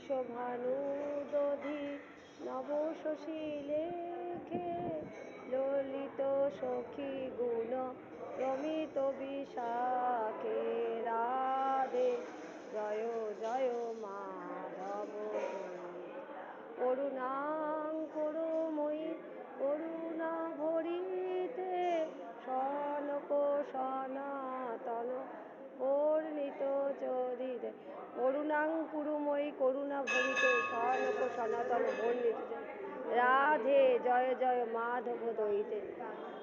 বিশ্বভানু দধি নব শশী লেখে ললিত সখী গুণ রমিত বিশাখে রাধে জয় জয় মাধব করুণাঙ্কুরময়ী করুণা ভরিতে সনক সনাতন বর্ণিত চরিতে করুণাঙ্কুরময়ী করুণা ভরিতে সনক সনাতন বর্ণিত রাধে জয় জয় মাধব দইতে।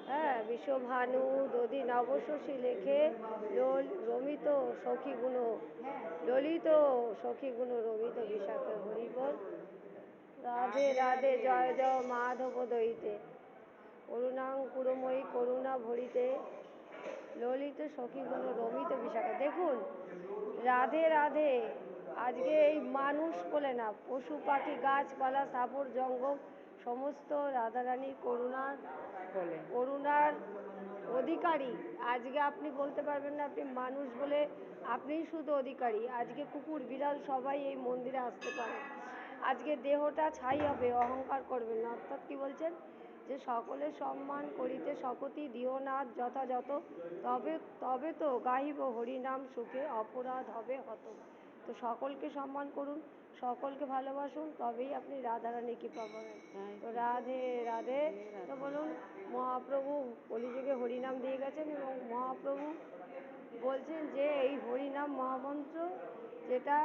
হ্যাঁ, বিশ্বভানু দধি নবশশী লেখে রমিত সখী গুণ ললিত সখী গুণ রমিত বিশাখে হরিবল রাধে রাধে জয় জয় মাধব দইতে করুণাঙ্কুরময়ী করুণা ভরিতে ললিত সখী গুণ রমিত বিশাখা। দেখুন, রাধে রাধে আজকে এই মানুষ বলে না, পশু পাখি গাছপালা স্থাবর জঙ্গম সমস্ত রাধারানীর করুণার অধিকারী। আজকে আপনি বলতে পারবেন না আপনি মানুষ বলে আপনিই শুধু অধিকারী। আজকে কুকুর বিড়াল সবাই এই মন্দিরে আসতে পারে। আজকে দেহটা ছাই হবে, অহংকার করবেন না। অর্থাৎ কি বলছেন, যে সকলের সম্মান করিতে শকতি দিও নাথ যথাযথ, তবে তবে তো গাহিব হরিনাম সুখে অপরাধ হবে হত। তো সকলকে সম্মান করুন, সকলকে ভালোবাসুন, তবেই আপনি রাধারানীকে পাবেন। তো রাধে রাধে। তো বলুন, মহাপ্রভু কলিযুগে হরিনাম দিয়ে গেছেন এবং মহাপ্রভু বলছেন যে এই হরিনাম মহামন্ত্র, যেটা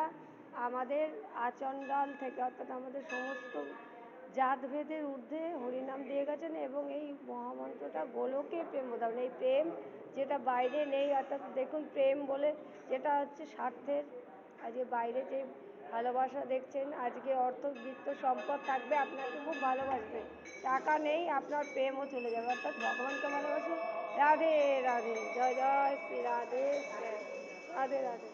আমাদের আচণ্ডাল থেকে অর্থাৎ আমাদের সমস্ত জাতভেদের ঊর্ধ্বে হরিনাম দিয়ে গেছেন এবং এই মহামন্ত্রটা গোলকে প্রেম বোঝাবেন। এই প্রেম যেটা বাইরে নেই, অর্থাৎ দেখুন প্রেম বলে যেটা হচ্ছে স্বার্থের। আজকে বাইরে যে ভালোবাসা দেখছেন, আজকে অর্থ বিত্ত সম্পদ থাকবে, আপনাকে খুব ভালোবাসবে, টাকা নেই আপনার প্রেমও চলে যাবে। অর্থাৎ ভগবানকে ভালোবাসুন। রাধে রাধে, জয় জয় শ্রী রাধে রাধে রাধে।